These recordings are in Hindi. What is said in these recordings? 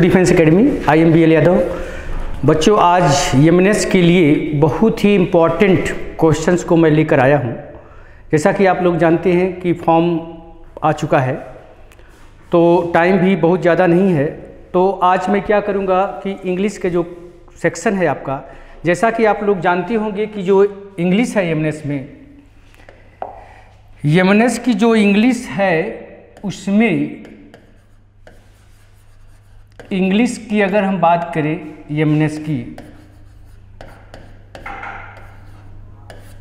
Defence academy, I am BL Yadav. बच्चों, आज एमएनएस के लिए बहुत ही इम्पॉर्टेंट क्वेश्चंस को मैं लेकर आया हूं। जैसा कि आप लोग जानते हैं कि फॉर्म आ चुका है, तो टाइम भी बहुत ज़्यादा नहीं है। तो आज मैं क्या करूंगा कि इंग्लिश के जो सेक्शन है आपका, जैसा कि आप लोग जानते होंगे कि जो इंग्लिश है एमएनएस में, एमएनएस की जो इंग्लिश है उसमें इंग्लिश की अगर हम बात करें एमएनएस की,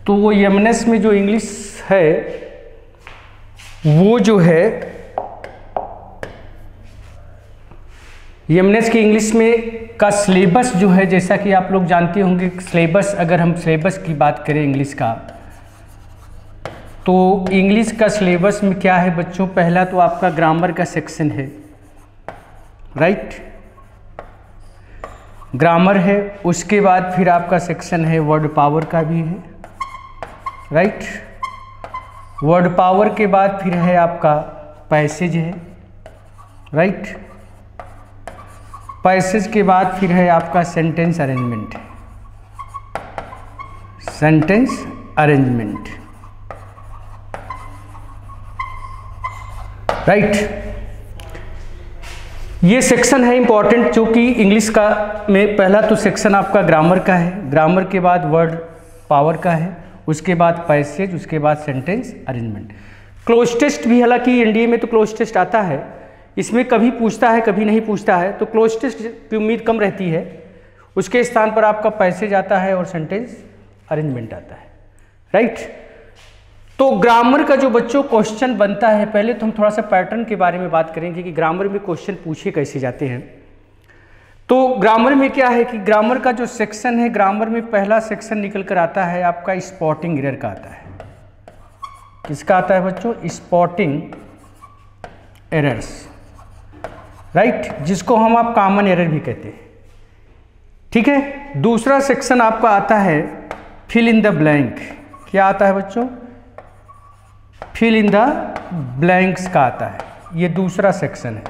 तो वो एमएनएस में जो इंग्लिश है वो जो है एमएनएस की इंग्लिश में का सिलेबस जो है, जैसा कि आप लोग जानते होंगे सिलेबस, अगर हम सिलेबस की बात करें इंग्लिश का, तो इंग्लिश का सिलेबस में क्या है बच्चों, पहला तो आपका ग्रामर का सेक्शन है, राइट, ग्रामर है। उसके बाद फिर आपका सेक्शन है वर्ड पावर का भी है, राइट। वर्ड पावर के बाद फिर है आपका पैसेज है, राइट। पैसेज के बाद फिर है आपका sentence arrangement, sentence arrangement, right. ये सेक्शन है इंपॉर्टेंट, जो कि इंग्लिश का में पहला तो सेक्शन आपका ग्रामर का है, ग्रामर के बाद वर्ड पावर का है, उसके बाद पैसेज, उसके बाद सेंटेंस अरेंजमेंट। क्लोज टेस्ट भी, हालांकि एनडीए में तो क्लोज टेस्ट आता है, इसमें कभी पूछता है कभी नहीं पूछता है, तो क्लोज टेस्ट की उम्मीद कम रहती है। उसके स्थान पर आपका पैसेज आता है और सेंटेंस अरेंजमेंट आता है, राइट। तो ग्रामर का जो बच्चों क्वेश्चन बनता है, पहले तो हम थोड़ा सा पैटर्न के बारे में बात करेंगे कि ग्रामर में क्वेश्चन पूछे कैसे जाते हैं। तो ग्रामर में क्या है कि ग्रामर का जो सेक्शन है, ग्रामर में पहला सेक्शन निकल कर आता है आपका स्पॉटिंग एरर का आता है। किसका आता है बच्चों? स्पॉटिंग एरर्स, राइट, जिसको हम आप कॉमन एरर भी कहते हैं, ठीक है। दूसरा सेक्शन आपका आता है फिल इन द ब्लैंक। क्या आता है बच्चों? फिल इन द ब्लैंक्स का आता है, ये दूसरा सेक्शन है,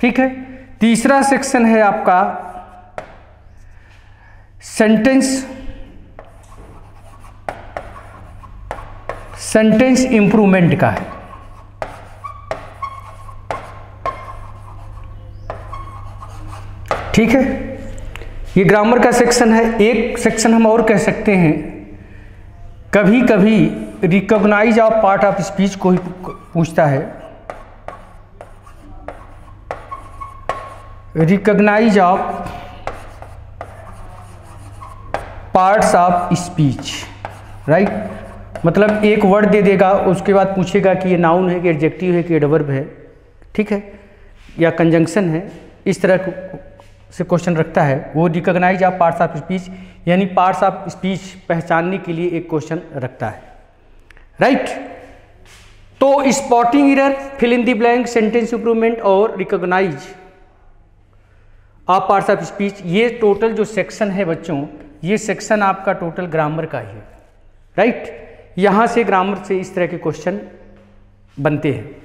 ठीक है। तीसरा सेक्शन है आपका सेंटेंस इंप्रूवमेंट का है, ठीक है। ये ग्रामर का सेक्शन है। एक सेक्शन हम और कह सकते हैं, कभी कभी recognize of part of speech को ही पूछता है, recognize of parts of speech, right. मतलब एक वर्ड दे देगा, उसके बाद पूछेगा कि ये नाउन है कि एडजेक्टिव है कि एडवर्ब है, ठीक है, या कंजंक्शन है, इस तरह से क्वेश्चन रखता है। वो recognise of parts of speech यानी पार्ट्स ऑफ स्पीच पहचानने के लिए एक क्वेश्चन रखता है, राइट। तो spotting error, fill in the blank, sentence improvement और recognise of parts of speech, ये टोटल जो सेक्शन है बच्चों, ये सेक्शन आपका टोटल ग्रामर का ही है, राइट। यहां से ग्रामर से इस तरह के क्वेश्चन बनते हैं।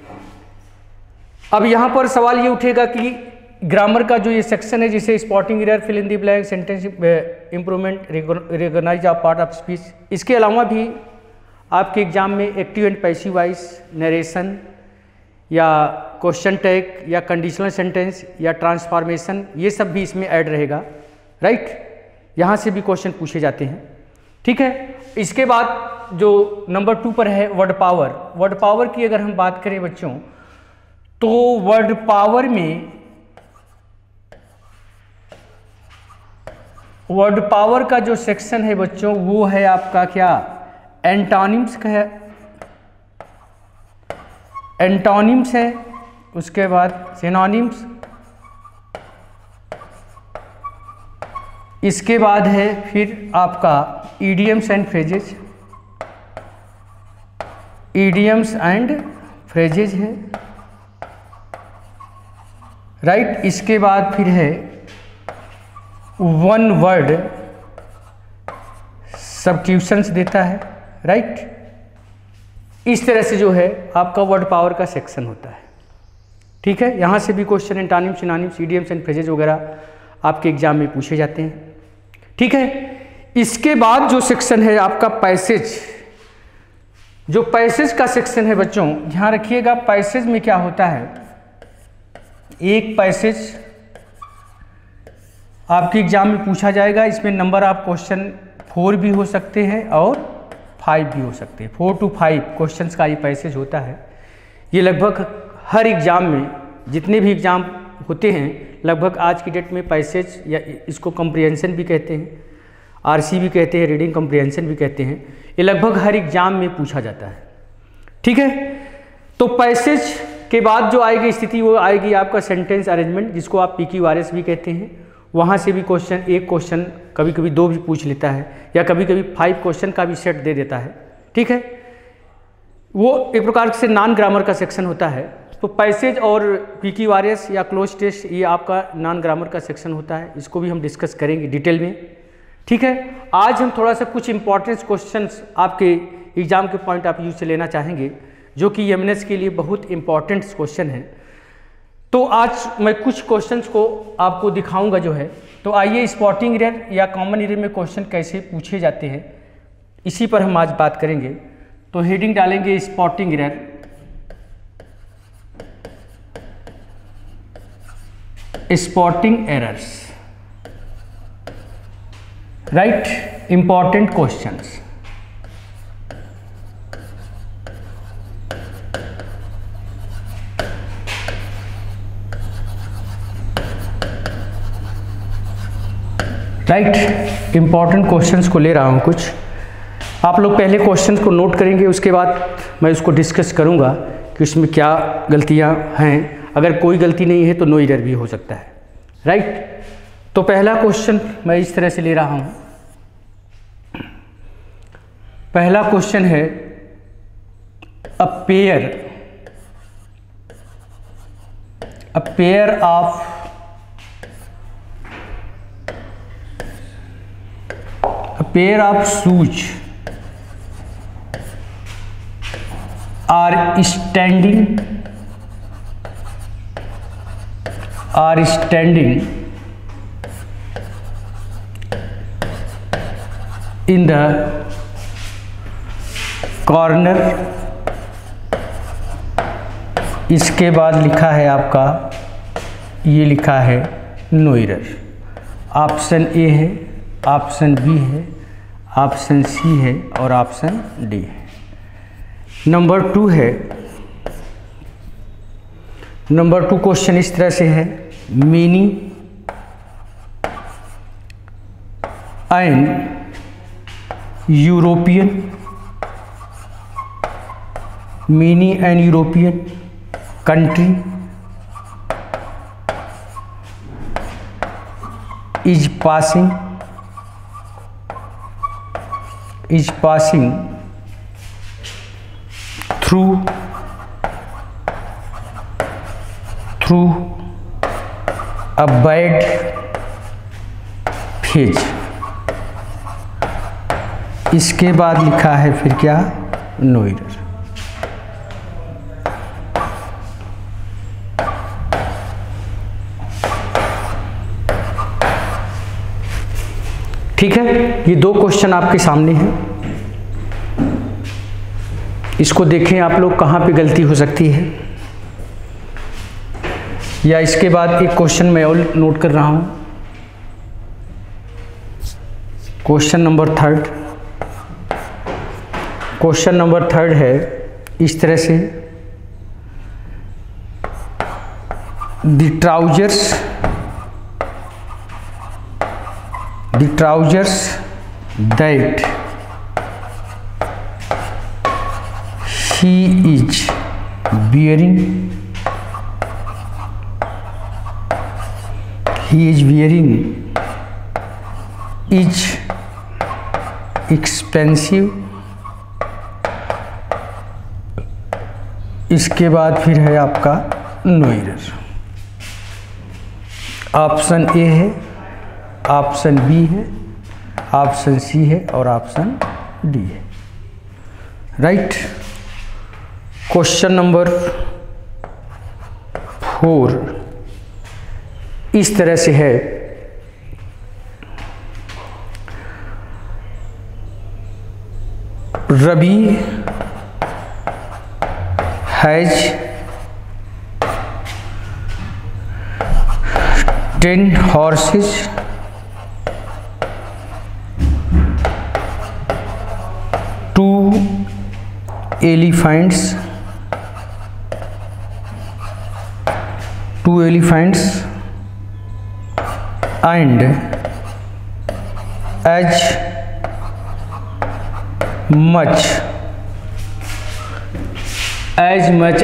अब यहां पर सवाल ये उठेगा कि ग्रामर का जो ये सेक्शन है, जिसे spotting error, fill in the blank, sentence improvement, recognize of part of speech, इसके अलावा भी आपके एग्जाम में active and passive voice, narration या क्वेश्चन टैग या कंडीशनल सेंटेंस या ट्रांसफॉर्मेशन, ये सब भी इसमें ऐड रहेगा, राइट। यहाँ से भी क्वेश्चन पूछे जाते हैं, ठीक है। इसके बाद जो नंबर 2 पर है वर्ड पावर। वर्ड पावर की अगर हम बात करें बच्चों, तो वर्ड पावर में, वर्ड पावर का जो सेक्शन है बच्चों, वो है आपका क्या? एंटोनिम्स का है, एंटोनिम्स है, उसके बाद सिनोनिम्स, इसके बाद है फिर आपका idioms and phrases, idioms and phrases है, राइट। इसके बाद फिर है वन वर्ड सब्स्टिट्यूशंस देता है, राइट। इस तरह से जो है आपका वर्ड पावर का सेक्शन होता है, ठीक है, यहाँ से भी question antonym, synonyms, idioms and phrases वगैरह आपके एग्जाम में पूछे जाते हैं। ठीक है, इसके बाद जो सेक्शन है आपका पैसेज, जो पैसेज का सेक्शन है बच्चों, ध्यान रखिएगा पैसेज में क्या होता है, एक पैसेज आपके एग्जाम में पूछा जाएगा। इसमें नंबर ऑफ क्वेश्चन 4 भी हो सकते हैं और 5 भी हो सकते हैं। 4 to 5 क्वेश्चंस का ये पैसेज होता है। ये लगभग हर एग्ज़ाम में, जितने भी एग्ज़ाम होते हैं लगभग आज की डेट में पैसेज, या इसको कम्प्रिहेंशन भी कहते हैं, आरसी भी कहते हैं, रीडिंग कम्प्रिहेंशन भी कहते हैं, ये लगभग हर एग्जाम में पूछा जाता है। ठीक है, तो पैसेज के बाद जो आएगी स्थिति वो आएगी आपका सेंटेंस अरेंजमेंट, जिसको आप PQRS भी कहते हैं। वहाँ से भी क्वेश्चन, एक क्वेश्चन कभी कभी 2 भी पूछ लेता है, या कभी कभी 5 क्वेश्चन का भी सेट दे देता है। ठीक है, वो एक प्रकार से नॉन ग्रामर का सेक्शन होता है। तो पैसेज और PQRS या क्लोज टेस्ट, ये आपका नॉन ग्रामर का सेक्शन होता है। इसको भी हम डिस्कस करेंगे डिटेल में। ठीक है, आज हम थोड़ा सा कुछ इंपॉर्टेंट क्वेश्चंस आपके एग्जाम के पॉइंट ऑफ व्यू से लेना चाहेंगे, जो कि एमएनएस के लिए बहुत इंपॉर्टेंट क्वेश्चन है। तो आज मैं कुछ क्वेश्चंस को आपको दिखाऊंगा जो है। तो आइए, स्पॉटिंग एरर या कॉमन एरर में क्वेश्चन कैसे पूछे जाते हैं, इसी पर हम आज बात करेंगे। तो हेडिंग डालेंगे spotting error, spotting errors, right, important questions. Right, important questions को ले रहा हूँ कुछ। आप लोग पहले क्वेश्चंस को नोट करेंगे, उसके बाद मैं उसको डिस्कस करूँगा कि उसमें क्या गलतियाँ हैं। अगर कोई गलती नहीं है तो नो एरर भी हो सकता है। राइट, तो पहला क्वेश्चन मैं इस तरह से ले रहा हूँ। पहला क्वेश्चन है, अ pair of shoes are standing in the corner. इसके बाद लिखा है आपका, ये लिखा है नो एरर। ऑप्शन ए है, ऑप्शन बी है, ऑप्शन सी है और ऑप्शन डी है। नंबर 2 है, नंबर 2 क्वेश्चन इस तरह से है, many an European country is passing through a bad phase। इसके बाद लिखा है फिर क्या, नो एरर। ठीक है, ये 2 क्वेश्चन आपके सामने हैं। इसको देखें आप लोग, कहाँ पे गलती हो सकती है। या इसके बाद एक क्वेश्चन मैं और नोट कर रहा हूँ, क्वेश्चन नंबर 3। क्वेश्चन नंबर 3 है इस तरह से, the trousers that he is wearing is expensive। इसके बाद फिर है आपका नो एरर। ऑप्शन ए है, ऑप्शन बी है, ऑप्शन सी है और ऑप्शन डी है। राइट, क्वेश्चन नंबर 4 इस तरह से है। Ravi has 10 horses, 2 elephants, 2 elephants and as much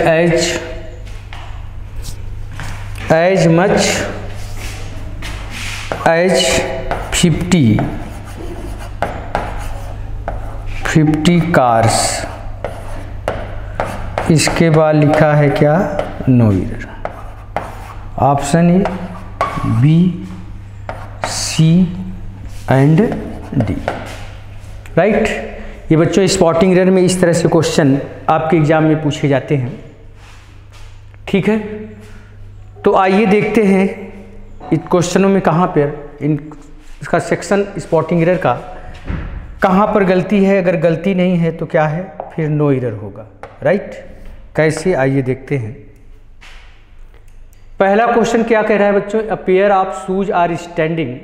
as 50 cars। इसके बाद लिखा है क्या? No error. Option A, B, C and D, right. ये बच्चों स्पॉटिंग एरर में इस तरह से क्वेश्चन आपके एग्जाम में पूछे जाते हैं, ठीक है। तो आइए देखते हैं इन क्वेश्चनों में कहाँ पर इसका सेक्शन स्पॉटिंग एरर का कहाँ पर गलती है। अगर गलती नहीं है तो क्या है, फिर नो एरर होगा, राइट। कैसे, आइए देखते हैं। पहला क्वेश्चन क्या कह रहा है बच्चों? A pair of shoes are standing,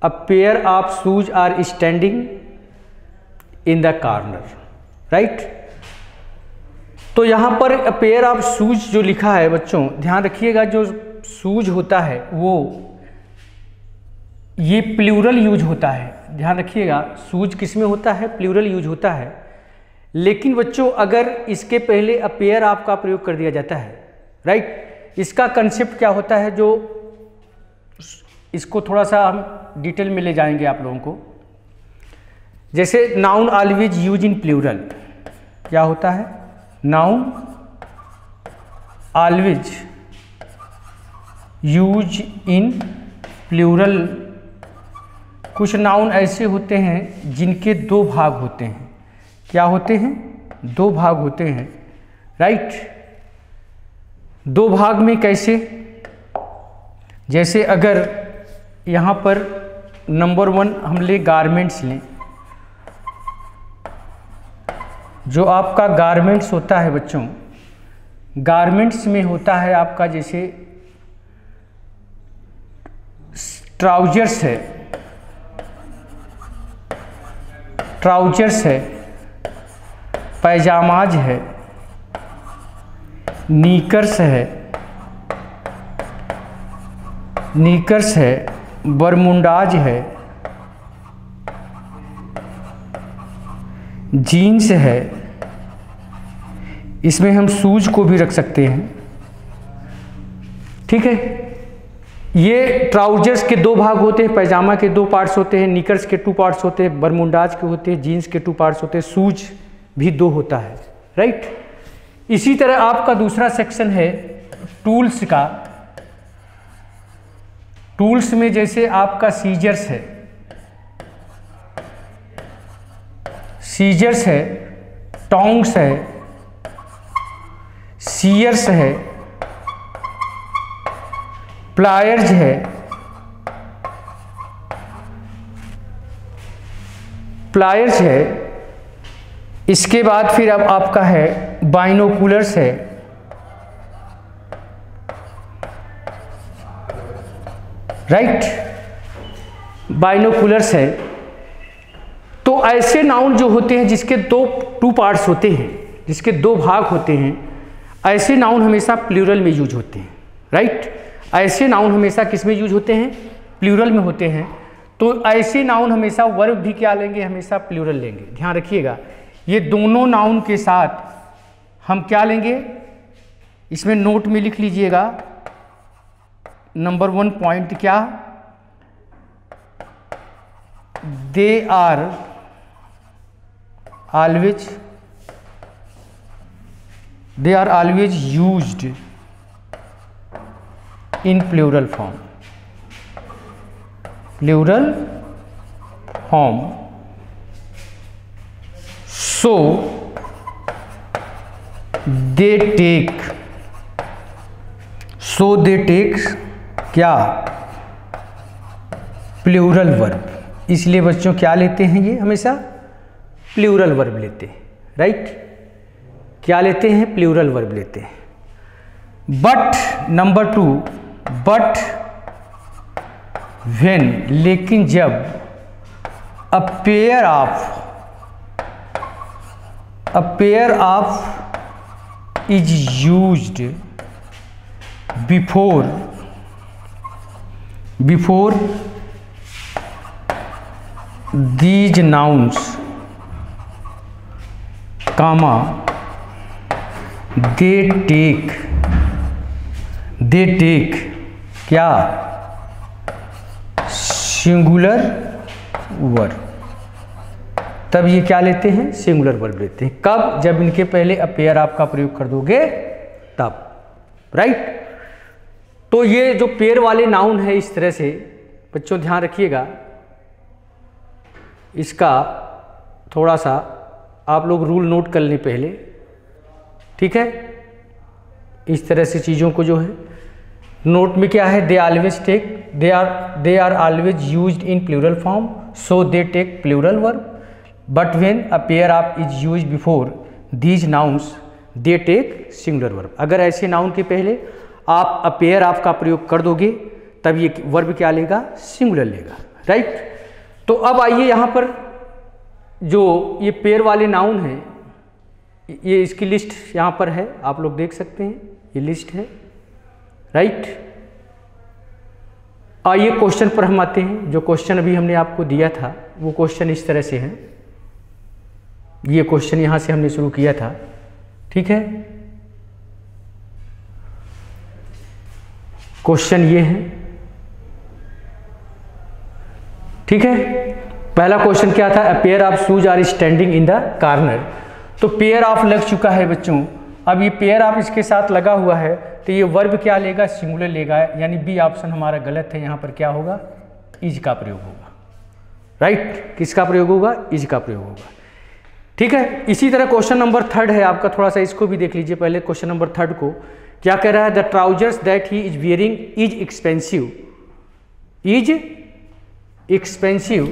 a pair of shoes are standing in the corner, right. तो यहाँ पर अ पेयर ऑफ शूज जो लिखा है बच्चों, ध्यान रखिएगा, जो शूज होता है वो ये प्लूरल यूज होता है। ध्यान रखिएगा, शूज किस में होता है? प्लूरल यूज होता है। लेकिन बच्चों अगर इसके पहले अ पेयर ऑफ का प्रयोग कर दिया जाता है, राइट, इसका कंसेप्ट क्या होता है, जो इसको थोड़ा सा हम डिटेल में ले जाएंगे आप लोगों को। जैसे noun always use in plural, क्या होता है? Noun always use in plural. कुछ नाउन ऐसे होते हैं जिनके 2 भाग होते हैं। क्या होते हैं? 2 भाग होते हैं, राइट। 2 भाग में कैसे? जैसे अगर यहाँ पर नंबर 1 हम ले गारमेंट्स लें, जो आपका गारमेंट्स होता है बच्चों, गारमेंट्स में होता है आपका जैसे ट्राउजर्स है, ट्राउजर्स है, पैजामाज है, नीकर्स है, नीकर्स है, बरमुंडाज है, जीन्स है। इसमें हम शूज को भी रख सकते हैं, ठीक है। ये ट्राउजर्स के 2 भाग होते हैं, पैजामा के 2 पार्ट्स होते हैं, निकर्स के 2 पार्ट्स होते हैं, बरमुंडाज के होते हैं, जीन्स के 2 पार्ट्स होते हैं, शूज भी 2 होता है, राइट। इसी तरह आपका दूसरा सेक्शन है टूल्स का। टूल्स में जैसे आपका सीजर्स है, सीजर्स है, टोंग्स है, सीयर्स है, प्लायर्स है, प्लायर्स है। इसके बाद फिर अब आपका है बाइनोकुलर्स है, राइट, बाइनोकुलर्स है। तो ऐसे नाउन जो होते हैं जिसके 2 पार्ट्स होते हैं, जिसके 2 भाग होते हैं, ऐसे नाउन हमेशा प्लूरल में यूज होते हैं, राइट। ऐसे नाउन हमेशा किस में यूज होते हैं? प्लूरल में होते हैं। तो ऐसे नाउन हमेशा वर्ब भी क्या लेंगे? हमेशा प्लूरल लेंगे। ध्यान रखिएगा, ये दोनों नाउन के साथ हम क्या लेंगे? इसमें नोट में लिख लीजिएगा, नंबर 1 पॉइंट क्या? They are always used in plural form, plural form. So they take so they take क्या, प्लूरल वर्ब। इसलिए बच्चों क्या लेते हैं, ये हमेशा प्लूरल वर्ब लेते हैं, राइट। क्या लेते हैं, प्लूरल वर्ब लेते हैं। बट नंबर 2, बट व्हेन, लेकिन जब, a pair of is used before these nouns, comma, they take क्या, सिंगुलर वर्ब। तब ये क्या लेते हैं, सिंगुलर वर्ब लेते हैं। कब, जब इनके पहले अपेयर ऑफ का प्रयोग कर दोगे तब, राइट। तो ये जो पेयर वाले नाउन है, इस तरह से बच्चों ध्यान रखिएगा, इसका थोड़ा सा आप लोग रूल नोट कर लें पहले, ठीक है। इस तरह से चीज़ों को जो है नोट में क्या है, they always take, they are always used in plural form, so they take plural verb. But when a pair of is used before these nouns, they take singular verb. अगर ऐसे नाउन के पहले आप अ पेयर ऑफ का प्रयोग कर दोगे तब ये वर्ब क्या लेगा, सिंगुलर लेगा, राइट। तो अब आइए यहाँ पर जो ये पेयर वाले नाउन हैं, ये इसकी लिस्ट यहाँ पर है, आप लोग देख सकते हैं, ये लिस्ट है, राइट। आइए क्वेश्चन पर हम आते हैं। जो क्वेश्चन अभी हमने आपको दिया था वो क्वेश्चन इस तरह से है, ये क्वेश्चन यहाँ से हमने शुरू किया था, ठीक है। क्वेश्चन ये है, ठीक है। पहला क्वेश्चन क्या था, a pair of shoes are standing in the corner. तो पेयर ऑफ लग चुका है बच्चों, अब ये पेयर ऑफ इसके साथ लगा हुआ है, तो ये वर्ब क्या लेगा, सिंगुलर लेगा, यानी बी ऑप्शन हमारा गलत है। यहाँ पर क्या होगा, इज का प्रयोग होगा, राइट। किसका प्रयोग होगा, इज का प्रयोग होगा, ठीक है। इसी तरह क्वेश्चन नंबर 3 है आपका, थोड़ा सा इसको भी देख लीजिए पहले। क्वेश्चन नंबर 3 को क्या कह रहा है, the trousers that he is wearing is expensive, is expensive.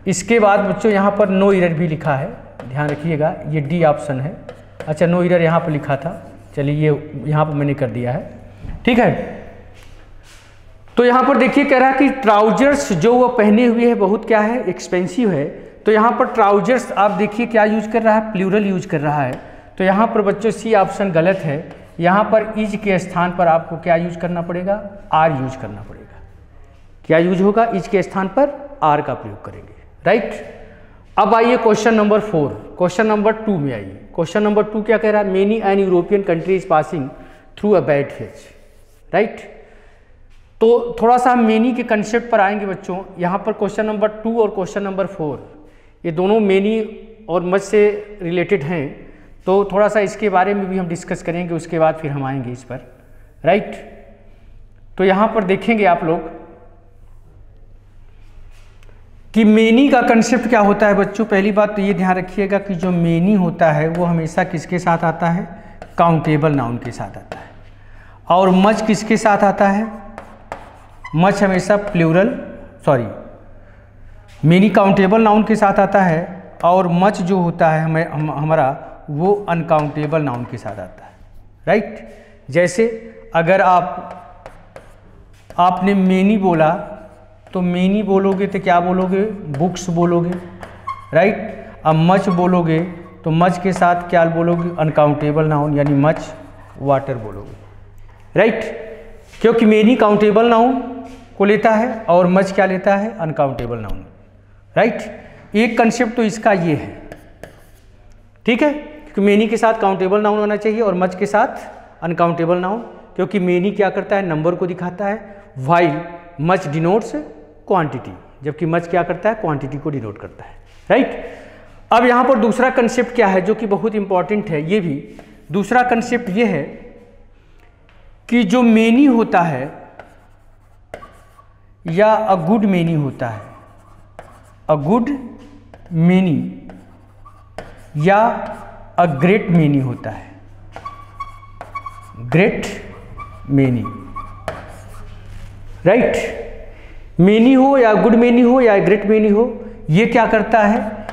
इसके बाद बच्चों यहाँ पर नो एरर भी लिखा है, ध्यान रखिएगा, ये डी ऑप्शन है। अच्छा, नो एरर यहाँ पर लिखा था, चलिए ये यहाँ पर मैंने कर दिया है, ठीक है। तो यहाँ पर देखिए कह रहा है कि ट्राउजर्स जो वो पहने हुए है बहुत क्या है, एक्सपेंसिव है। तो यहाँ पर ट्राउजर्स आप देखिए क्या यूज कर रहा है, प्लूरल यूज कर रहा है। तो यहाँ पर बच्चों सी ऑप्शन गलत है, यहाँ पर इज के स्थान पर आपको क्या यूज करना पड़ेगा, आर यूज करना पड़ेगा। क्या यूज होगा, इज के स्थान पर आर का प्रयोग करेंगे, राइट। अब आइए क्वेश्चन नंबर 4, क्वेश्चन नंबर 2 में आइए। क्वेश्चन नंबर 2 क्या कह रहा है, many an European country is passing through a bad phase, right. तो थोड़ा सा हम मेनी के कंसेप्ट पर आएंगे बच्चों। यहाँ पर क्वेश्चन नंबर 2 और क्वेश्चन नंबर 4 ये दोनों मेनी और मच से रिलेटेड हैं, तो थोड़ा सा इसके बारे में भी हम डिस्कस करेंगे, उसके बाद फिर हम आएंगे इस पर, राइट। तो यहाँ पर देखेंगे आप लोग कि मेनी का कंसेप्ट क्या होता है बच्चों। पहली बात तो ये ध्यान रखिएगा कि जो मेनी होता है वो हमेशा किसके साथ आता है, काउंटेबल नाउन के साथ आता है। और मच किसके साथ आता है, मच हमेशा मेनी काउंटेबल नाउन के साथ आता है, और मच जो होता है हमारा वो अनकाउंटेबल नाउन के साथ आता है, राइट। जैसे अगर आपने मेनी बोला तो मेनी बोलोगे तो क्या बोलोगे, बुक्स बोलोगे, राइट। अब मच बोलोगे तो मच के साथ क्या बोलोगे, अनकाउंटेबल नाउन यानी मच वाटर बोलोगे, राइट। क्योंकि मेनी काउंटेबल नाउन को लेता है और मच क्या लेता है, अनकाउंटेबल नाउन, राइट। एक कंसेप्ट तो इसका ये है, ठीक है, क्योंकि मेनी के साथ काउंटेबल नाउन होना चाहिए और मच के साथ अनकाउंटेबल नाउन, क्योंकि मेनी क्या करता है, नंबर को दिखाता है, व्हाइल मच डिनोट्स क्वांटिटी, जबकि मच क्या करता है, क्वांटिटी को डिनोट करता है, राइट। अब यहाँ पर दूसरा कंसेप्ट क्या है जो कि बहुत इंपॉर्टेंट है, ये भी दूसरा कंसेप्ट ये है कि जो मेनी होता है या अ गुड मेनी होता है, अ गुड मेनी या अ ग्रेट मेनी होता है, ग्रेट मेनी, राइट। मेनी हो या गुड मेनी हो या ग्रेट मेनी हो, ये क्या करता है,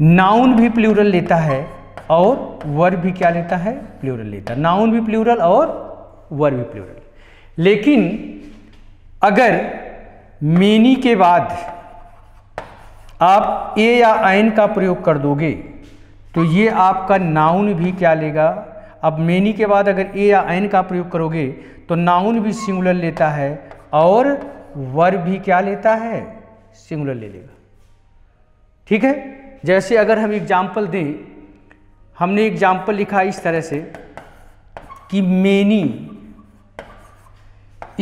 नाउन भी प्लूरल लेता है और वर्ब भी क्या लेता है, प्लूरल लेता है। नाउन भी प्लूरल और वर्ब भी प्लूरल। लेकिन अगर मेनी के बाद आप ए या आइन का प्रयोग कर दोगे तो ये आपका नाउन भी क्या लेगा। अब मेनी के बाद अगर ए या आइन का प्रयोग करोगे तो नाउन भी सिंगुलर लेता है और वर्ब भी क्या लेता है, सिंगुलर ले लेगा। ठीक है, जैसे अगर हम एग्जाम्पल दें, हमने एग्जाम्पल लिखा इस तरह से कि many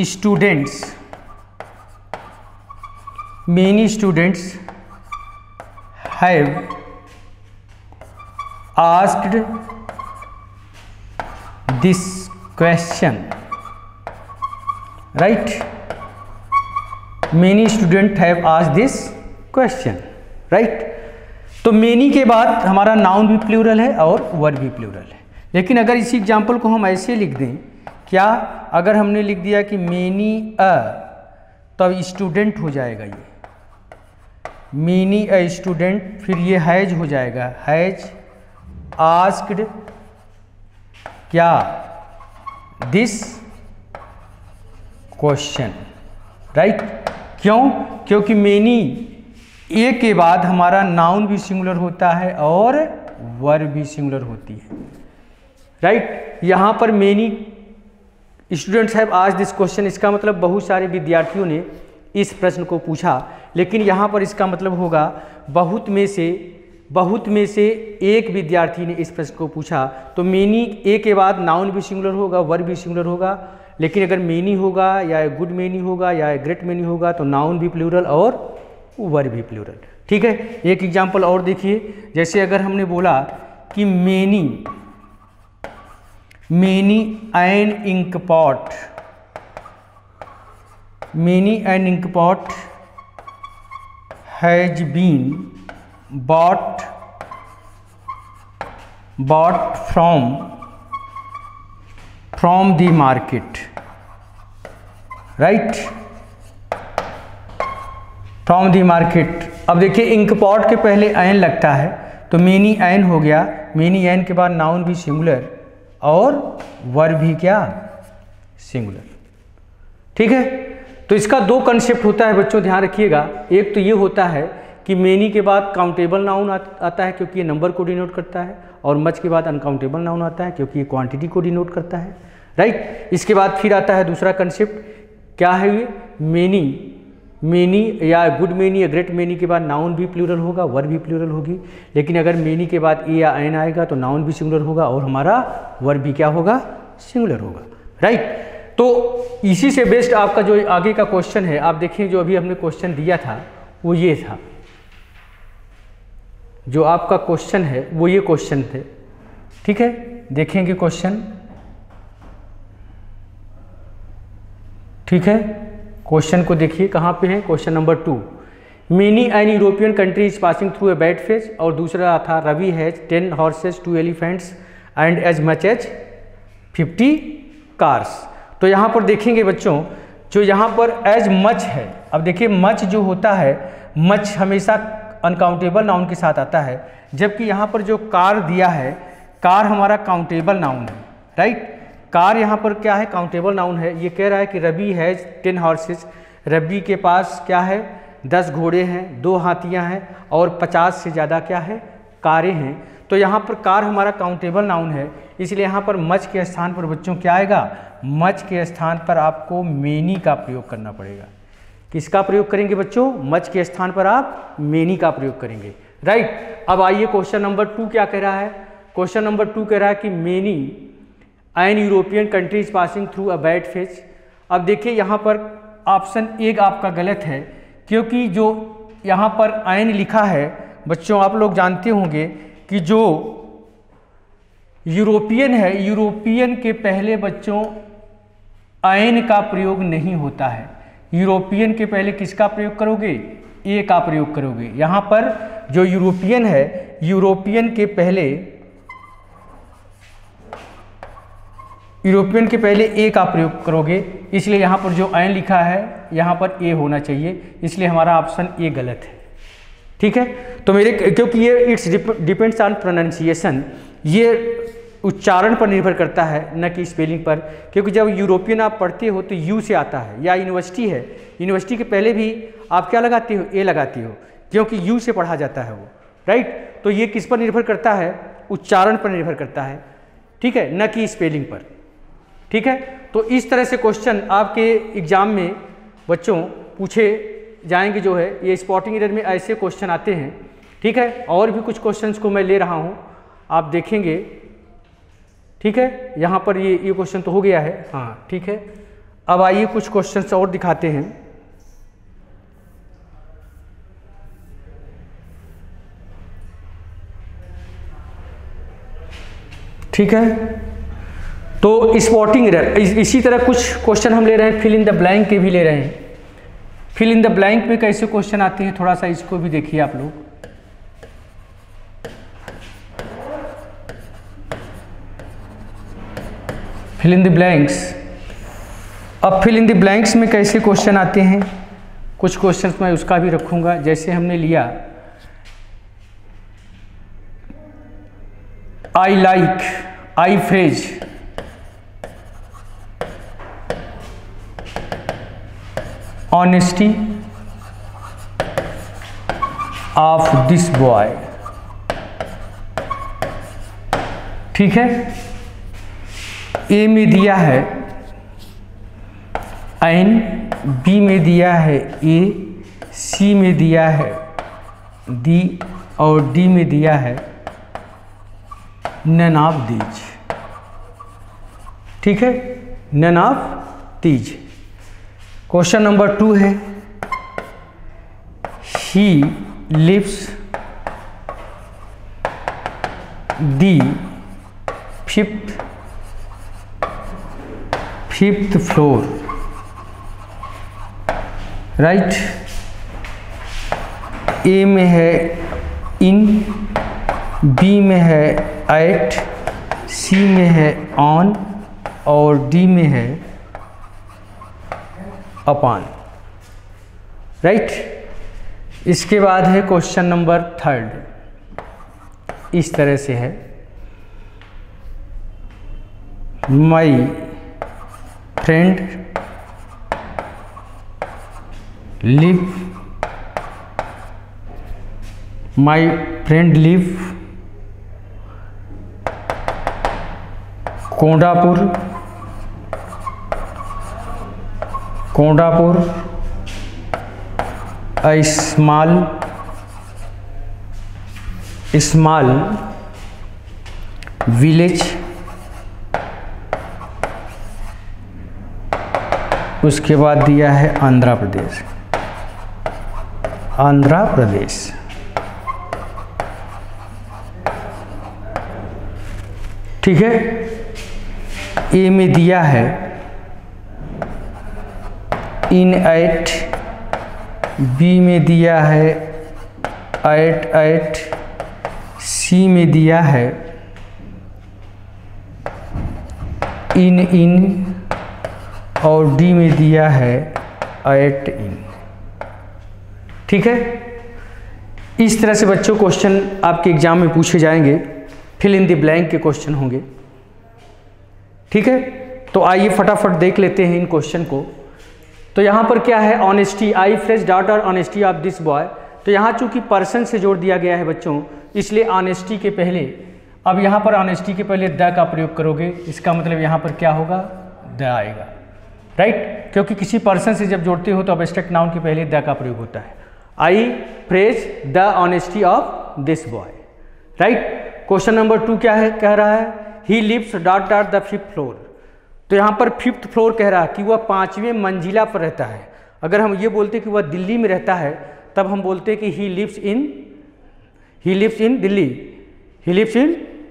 students have asked this question, right. Many student have asked this question, right. तो मेनी के बाद हमारा नाउन भी प्लूरल है और वर्ब भी प्लूरल है। लेकिन अगर इसी एग्जाम्पल को हम ऐसे लिख दें, क्या अगर हमने लिख दिया कि मेनी अ, तो अब स्टूडेंट हो जाएगा ये, मेनी अ स्टूडेंट, फिर ये हैज हो जाएगा, हैज आस्क्ड क्या, दिस क्वेश्चन, राइट। क्यों, क्योंकि मेनी ए के बाद हमारा नाउन भी सिंगुलर होता है और वर्ब भी सिंगुलर होती है, राइट। यहाँ पर many students have asked this question, इसका मतलब बहुत सारे विद्यार्थियों ने इस प्रश्न को पूछा, लेकिन यहाँ पर इसका मतलब होगा बहुत में से एक विद्यार्थी ने इस प्रश्न को पूछा। तो मेनी ए के बाद नाउन भी सिंगुलर होगा, वर्ब भी सिंगुलर होगा। लेकिन अगर मेनी होगा या गुड मेनी होगा या ग्रेट मेनी होगा तो नाउन भी प्लूरल और वर्ब भी प्लूरल। ठीक है, एक एग्जाम्पल और देखिए, जैसे अगर हमने बोला कि many an ink pot has been bought from the market, right, from the market। अब देखिए इंक पॉट के पहले एन लगता है तो मेनी एन हो गया, मेनी एन के बाद नाउन भी सिंगुलर और वर्ब भी क्या, सिंगुलर। ठीक है, तो इसका दो कंसेप्ट होता है बच्चों, ध्यान रखिएगा। एक तो ये होता है कि मेनी के बाद काउंटेबल नाउन आता है क्योंकि ये नंबर को डिनोट करता है, और मच के बाद अनकाउंटेबल नाउन आता है क्योंकि ये क्वांटिटी को डिनोट करता है, राइट। इसके बाद फिर आता है दूसरा कंसेप्ट, क्या है ये, मेनी या गुड मेनी या ग्रेट मेनी के बाद नाउन भी प्लूरल होगा, वर्ब भी प्लूरल होगी। लेकिन अगर मेनी के बाद ए या एन आएगा तो नाउन भी सिंगुलर होगा और हमारा वर्ब भी क्या होगा, सिंगुलर होगा, राइट। तो इसी से बेस्ड आपका जो आगे का क्वेश्चन है, आप देखिए जो अभी हमने क्वेश्चन दिया था वो ये था, जो आपका क्वेश्चन है वो ये क्वेश्चन थे। ठीक है, देखेंगे क्वेश्चन। ठीक है, क्वेश्चन को देखिए कहाँ पे है, question number 2। Many an European country is passing through a bad phase, और दूसरा था Ravi has 10 horses 2 elephants and as much as 50 cars. तो यहाँ पर देखेंगे बच्चों, जो यहाँ पर एज मच है, अब देखिए मच जो होता है, मच हमेशा अनकाउंटेबल नाउन के साथ आता है, जबकि यहाँ पर जो कार दिया है, कार हमारा काउंटेबल नाउन है, राइट। कार यहाँ पर क्या है, काउंटेबल नाउन है। ये कह रहा है कि रवि हैज 10 हॉर्सेस, रवि के पास क्या है, 10 घोड़े हैं, 2 हाथियाँ हैं और 50 से ज़्यादा क्या है, कारें हैं। तो यहाँ पर कार हमारा काउंटेबल नाउन है, इसलिए यहाँ पर मच के स्थान पर बच्चों क्या आएगा, मच के स्थान पर आपको मेनी का प्रयोग करना पड़ेगा। किसका प्रयोग करेंगे बच्चों, मच के स्थान पर आप मेनी का प्रयोग करेंगे, राइट। अब आइए क्वेश्चन नंबर 2 क्या कह रहा है। क्वेश्चन नंबर 2 कह रहा है कि many an European country is passing through a bad phase. अब देखिए यहाँ पर ऑप्शन 1 आपका गलत है, क्योंकि जो यहाँ पर एन लिखा है बच्चों, आप लोग जानते होंगे कि जो यूरोपियन है, यूरोपियन के पहले बच्चों एन का प्रयोग नहीं होता है। यूरोपियन के पहले किसका प्रयोग करोगे, ए का प्रयोग करोगे। यहाँ पर जो यूरोपियन है, यूरोपियन के पहले यूरोपियन के पहले ए का प्रयोग करोगे, इसलिए यहाँ पर जो एन लिखा है यहाँ पर ए होना चाहिए, इसलिए हमारा ऑप्शन ए गलत है। ठीक है, तो मेरे क्योंकि ये इट्स डिपेंड्स ऑन प्रोनाउंसिएशन, ये उच्चारण पर निर्भर करता है न कि स्पेलिंग पर, क्योंकि जब यूरोपियन आप पढ़ते हो तो यू से आता है, या यूनिवर्सिटी है, यूनिवर्सिटी के पहले भी आप क्या लगाती हो, ए लगाती हो, क्योंकि यू से पढ़ा जाता है वो, राइट। तो ये किस पर निर्भर करता है, उच्चारण पर निर्भर करता है, ठीक है, न कि स्पेलिंग पर। ठीक है, तो इस तरह से क्वेश्चन आपके एग्जाम में बच्चों पूछे जाएंगे जो है, ये स्पॉटिंग एरर में ऐसे क्वेश्चन आते हैं। ठीक है, और भी कुछ क्वेश्चंस को मैं ले रहा हूँ, आप देखेंगे। ठीक है, यहाँ पर ये क्वेश्चन तो हो गया है, हाँ ठीक है। अब आइए कुछ क्वेश्चंस और दिखाते हैं। ठीक है, तो स्पॉटिंग एरर, इसी तरह कुछ क्वेश्चन हम ले रहे हैं, फिल इन द ब्लैंक के भी ले रहे हैं। फिल इन द ब्लैंक में कैसे क्वेश्चन आते हैं, थोड़ा सा इसको भी देखिए आप लोग। फिल इन द ब्लैंक्स, अब फिल इन द ब्लैंक्स में कैसे क्वेश्चन आते हैं, कुछ क्वेश्चंस मैं उसका भी रखूंगा। जैसे हमने लिया I like, I phrase, honesty of this boy. ठीक है, ए में दिया है एन, बी में दिया है ए, सी में दिया है डी, और डी में दिया है नन ऑफ दीज। ठीक है, none of these. Question number 2 है, he lives the fifth floor, right. A में है इन, बी में है एट, सी में है ऑन, और डी में है अपॉन, राइट। इसके बाद है क्वेश्चन नंबर 3, इस तरह से है, my friend live, my friend live Kondapur, a small village, उसके बाद दिया है आंध्र प्रदेश, आंध्र प्रदेश। ठीक है, ए में दिया है इन एट, बी में दिया है एट, सी में दिया है इन, और डी में दिया है एट इन। ठीक है, इस तरह से बच्चों क्वेश्चन आपके एग्जाम में पूछे जाएंगे, फिल इन द ब्लैंक के क्वेश्चन होंगे। ठीक है, तो आइए फटाफट देख लेते हैं इन क्वेश्चन को। तो यहाँ पर क्या है, honesty, I fresh daughter honesty of this boy. तो यहाँ चूंकि पर्सन से जोड़ दिया गया है बच्चों, इसलिए ऑनेस्टी के पहले, अब यहाँ पर ऑनेस्टी के पहले द का प्रयोग करोगे, इसका मतलब यहाँ पर क्या होगा, द आएगा, राइट। क्योंकि किसी पर्सन से जब जोड़ते हो तो एब्स्ट्रैक्ट नाउन के पहले द का प्रयोग होता है। I praise the honesty of this boy, right. Question number 2 क्या है, कह रहा है he lives dot the 5th floor. तो यहाँ पर 5th फ्लोर कह रहा है कि वह 5वें मंजिला पर रहता है। अगर हम ये बोलते कि वह दिल्ली में रहता है, तब हम बोलते कि ही लिव्स इन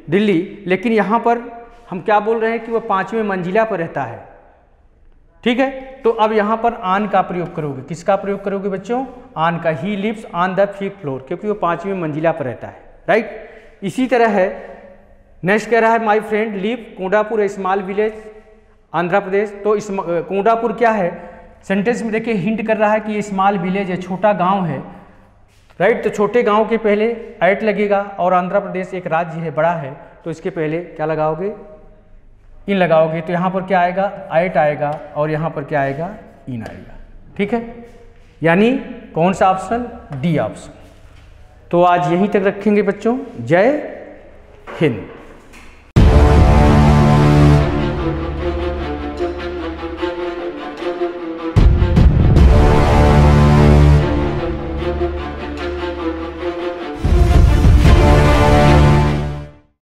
दिल्ली, लेकिन यहाँ पर हम क्या बोल रहे हैं कि वह 5वें मंजिला पर रहता है। ठीक है, तो अब यहाँ पर ऑन का प्रयोग करोगे, किसका प्रयोग करोगे बच्चों, ऑन का। He lives on the 5th floor, क्योंकि वो 5वें मंजिला पर रहता है, राइट। इसी तरह है, नेक्स्ट कह रहा है my friend live Kondapur a small village, Andhra Pradesh. तो इस कोंडापुर क्या है, सेंटेंस में देखिए हिंट कर रहा है कि ये स्मॉल विलेज है, छोटा गांव है, राइट। तो छोटे गांव के पहले ऐट लगेगा, और आंध्र प्रदेश एक राज्य है, बड़ा है, तो इसके पहले क्या लगाओगे, इन लगाओगे। तो यहाँ पर क्या आएगा, ऐट आएगा, और यहाँ पर क्या आएगा, इन आएगा। ठीक है, यानी कौन सा ऑप्शन, डी ऑप्शन। तो आज यहीं तक रखेंगे बच्चों। जय हिंद।